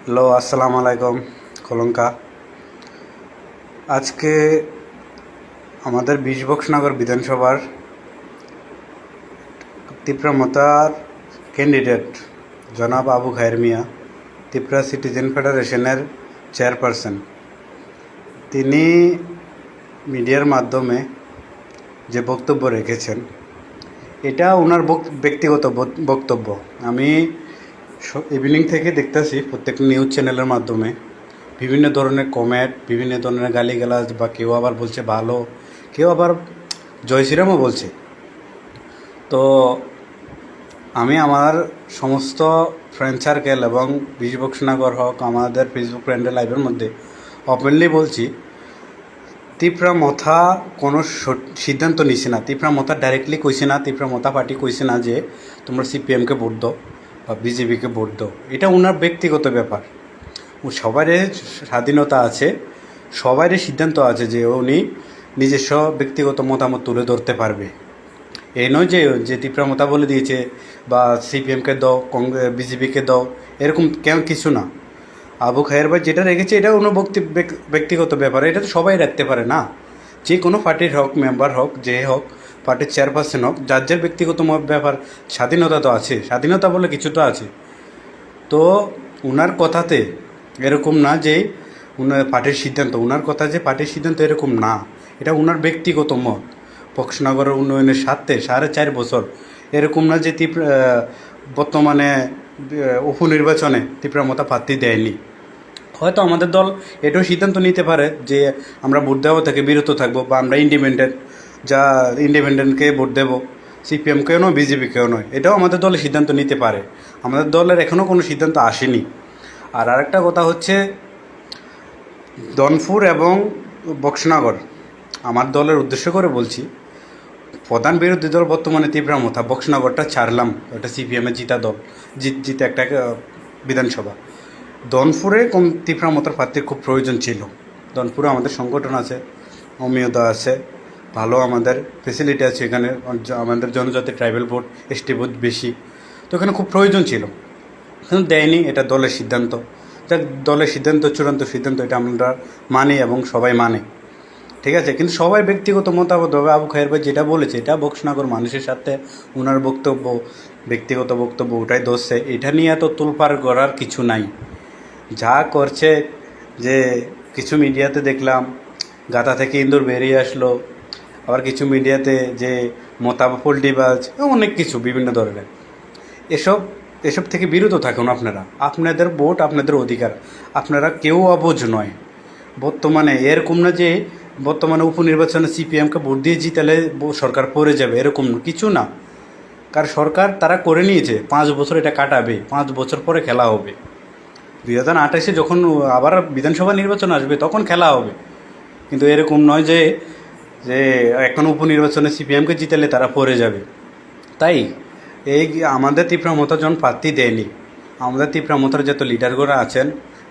Hello, আসসালামু আলাইকুম। কলঙ্কা আজকে আমাদের ২০ বক্সনগর বিধানসভার তিপ্রামতার ক্যান্ডিডেট জনাব আবু খায়ের মিয়া, তিপ্রা সিটিজেন ফেডারেশনের চেয়ারপারসন, তিনি মিডিয়ার মাধ্যমে যে বক্তব্য রেখেছেন এটা ওনার ব্যক্তিগত বক্তব্য। আমি ইভিনিং থেকে দেখতেছি প্রত্যেক নিউজ চ্যানেলের মাধ্যমে বিভিন্ন ধরনের কমেন্ট, বিভিন্ন ধরনের গালিগালাজ, বা কেউ আবার বলছে ভালো, কেউ আবার জয় শ্রীরামও বলছে। তো আমি আমার সমস্ত ফ্রেন্ড সার্কেল এবং ২০ বক্সনগর হোক, আমাদের ফেসবুক ফ্রেন্ডের লাইভের মধ্যে ওপেনলি বলছি, তিপ্রামথা কোনো সিদ্ধান্ত নিছে না। তিপ্রামথা ডাইরেক্টলি কইছে না, তিপ্রামথা পার্টি কইছে না যে তোমরা সিপিএমকে ভোট দাও বা বিজেপিকে ভোট দাও। এটা ওনার ব্যক্তিগত ব্যাপার। সবারই স্বাধীনতা আছে, সবারই সিদ্ধান্ত আছে যে উনি নিজস্ব ব্যক্তিগত মতামত তুলে ধরতে পারবে। এই নয় যে তিপ্রামথা বলে দিয়েছে বা সিপিএমকে দাও, বিজেপিকে দাও, এরকম কেমন কিছু না। আবু খায়ের ভাই যেটা রেখেছে এটা কোনো ব্যক্তিগত ব্যাপার, এটা তো সবাই রাখতে পারে না। যে কোনো পার্টির হোক, মেম্বার হোক, যে হোক, পার্টির চেয়ারপারসন হোক, যার যার ব্যক্তিগত ব্যাপার, স্বাধীনতা তো আছে, স্বাধীনতা বলে কিছু তো আছে। তো ওনার কথাতে এরকম না যে ওনার পার্টির সিদ্ধান্ত, ওনার কথা যে পার্টির সিদ্ধান্ত এরকম না, এটা ওনার ব্যক্তিগত মত। বক্সনগরের উন্নয়নের স্বার্থে 4.5 বছর, এরকম না যে বর্তমানে উপনির্বাচনে তিপ্রামথা প্রার্থী দেয়নি। হয়তো আমাদের দল এটাও সিদ্ধান্ত নিতে পারে যে আমরা ভোট দেওয়া থেকে বিরত থাকবো, বা আমরা ইন্ডিপেন্ডেন্টকে ভোট দেবো, সিপিএমকেও নয়, বিজেপিকেও নয়। এটাও আমাদের দলের সিদ্ধান্ত নিতে পারে। আমাদের দলের এখনও কোনো সিদ্ধান্ত আসেনি। আর আরেকটা কথা হচ্ছে, দনপুর এবং বক্সনগর আমার দলের উদ্দেশ্য করে বলছি, প্রধান বিরোধী দল বর্তমানে তিপ্রামথা। বক্সনগরটা ছাড়লাম, ওটা সিপিএমের জিতা দল, জিতে একটা বিধানসভা। দনপুরে তিপ্রামথার প্রার্থীর খুব প্রয়োজন ছিল। দনপুরে আমাদের সংগঠন আছে, অমিয়তা আছে, ভালো আমাদের ফেসিলিটি আছে, এখানে আমাদের জনজাতি ট্রাইবাল ভোট, এসটি ভোট বেশি, তো এখানে খুব প্রয়োজন ছিল, কিন্তু দেয়নি। এটা দলের সিদ্ধান্ত, দলের সিদ্ধান্ত চূড়ান্ত সিদ্ধান্ত, এটা আমরা মানি এবং সবাই মানে, ঠিক আছে। কিন্তু সবাই ব্যক্তিগত মতামত হবে। আবু খায়ের ভাই যেটা বলেছে এটা বক্সনগর মানুষের সাথে ওনার বক্তব্য, ব্যক্তিগত বক্তব্য, ওটাই ধরছে। এটা নিয়ে এত তোলপাড় করার কিছু নাই। যা করছে, যে কিছু মিডিয়াতে দেখলাম গাতা থেকে ইন্দুর বেরিয়ে আসলো, আবার কিছু মিডিয়াতে যে পোল্ট্রিবাজ, অনেক কিছু বিভিন্ন ধরনের। এসব থেকে বিরত থাকুন আপনারা। আপনাদের ভোট, আপনাদের অধিকার, আপনারা কেউ অবুঝ নয়। বর্তমানে এরকম না যে বর্তমানে উপনির্বাচনে সিপিএমকে ভোট দিয়ে জিতালে সরকার পড়ে যাবে, এরকম কিছু না। কারণ সরকার তারা করে নিয়েছে 5 বছর এটা কাটাবে, 5 বছর পরে খেলা হবে। 2028-এ যখন আবার বিধানসভা নির্বাচন আসবে তখন খেলা হবে। কিন্তু এরকম নয় যে এখন উপনির্বাচনে সিপিএমকে জিতালে তারা পড়ে যাবে। তাই এই আমাদের তিপ্রামথা যখন প্রার্থী দেয়নি, আমাদের তিপ্রামথার যত লিডারগুলো আছেন,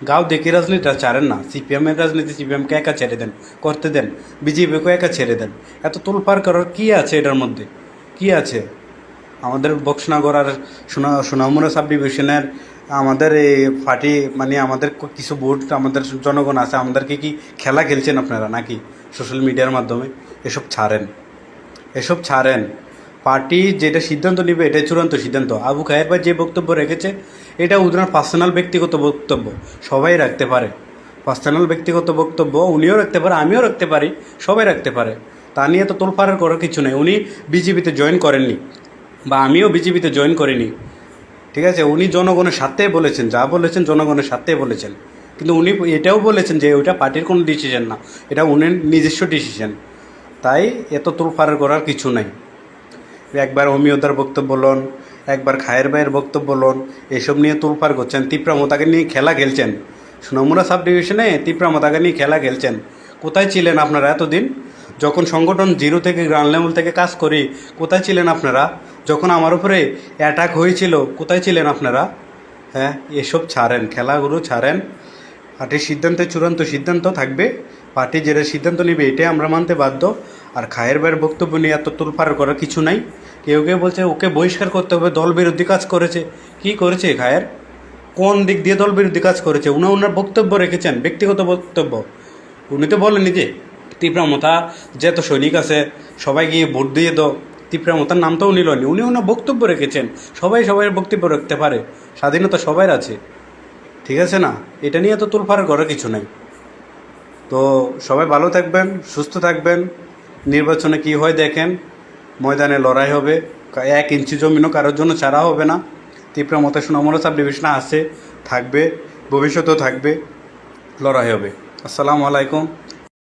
গাঁও দেখে রাজনীতিটা ছাড়েন না। সিপিএমের রাজনীতি সিপিএমকে একা ছেড়ে দেন, করতে দেন, বিজেপিকেও একা ছেড়ে দেন। এত তোলপাড় করার কী আছে এটার মধ্যে, কী আছে? আমাদের বক্সনগর আর সোনামুড়া সাব ডিভিশনের আমাদের এই পার্টি, মানে আমাদের কিছু ভোট, আমাদের জনগণ আছে, আমাদেরকে কি খেলা খেলছেন আপনারা নাকি সোশ্যাল মিডিয়ার মাধ্যমে? এসব ছাড়েন। পার্টি যেটা সিদ্ধান্ত নেবে এটাই চূড়ান্ত সিদ্ধান্ত। আবু খায়ের ভাই যে বক্তব্য রেখেছে এটা ওনার পার্সোনাল ব্যক্তিগত বক্তব্য, সবাই রাখতে পারে। পার্সোনাল ব্যক্তিগত বক্তব্য উনিও রাখতে পারে, আমিও রাখতে পারি, সবাই রাখতে পারে। তা নিয়ে তো তোলপাড় করার কিছু নেই। উনি বিজেপিতে জয়েন করেননি, বা আমিও বিজেপিতে জয়েন করিনি, ঠিক আছে। উনি জনগণের স্বার্থে বলেছেন, যা বলেছেন জনগণের স্বার্থে বলেছেন। কিন্তু উনি এটাও বলেছেন যে ওইটা পার্টির কোনো ডিসিশন না, এটা উনি নিজস্ব ডিসিশন। তাই এত তোলপাড় করার কিছু নাই। একবার অমিয়তার বক্তব্য বলুন, একবার খায়ের ভাইয়ের বক্তব্য বলুন, এসব নিয়ে তোলপাড় করছেন। তিপ্রামথাকে নিয়ে খেলা খেলছেন, সোনামুড়া সাব ডিভিশনে তিপ্রামথাকে নিয়ে খেলা খেলছেন। কোথায় ছিলেন আপনারা এতদিন? যখন সংগঠন জিরো থেকে গ্রাউন্ড লেভেল থেকে কাজ করি, কোথায় ছিলেন আপনারা? যখন আমার উপরে অ্যাটাক হয়েছিল, কোথায় ছিলেন আপনারা? হ্যাঁ, এসব ছাড়েন, খেলাগুলো ছাড়েন। পার্টির সিদ্ধান্তে চূড়ান্ত সিদ্ধান্ত থাকবে, পার্টি যেটা সিদ্ধান্ত নেবে এটাই আমরা মানতে বাধ্য। আর খায়ের ভাইয়ের বক্তব্য নিয়ে এত তোলপাড় করার কিছু নাই। কেউ বলছে ওকে বহিষ্কার করতে হবে, দল বিরোধী কাজ করেছে। কি করেছে খায়ের? কোন দিক দিয়ে দল বিরোধী কাজ করেছে ওনার বক্তব্য রেখেছেন, ব্যক্তিগত বক্তব্য। উনি তো বলেননি যে তীব্রামথা যত সৈনিক আছে সবাই গিয়ে ভোট দিয়ে দাও, তীব্রামথার নামটাও নিলনি। উনি ওনার বক্তব্য রেখেছেন, সবাই সবাই বক্তব্য রাখতে পারে, স্বাধীনতা সবার আছে, ঠিক আছে না? এটা নিয়ে তো তোলপাড় করার কিছু নাই। তো সবাই ভালো থাকবেন, সুস্থ থাকবেন। নির্বাচনে কি হয় দেখেন, ময়দানে লড়াই হবে, 1 ইঞ্চি জমিনও কারোর জন্য ছাড়া হবে না। তীব্রামথা সোনামুড়া সাব ডিভিশনে আছে, থাকবে, ভবিষ্যতেও থাকবে, লড়াই হবে। আসসালামু আলাইকুম,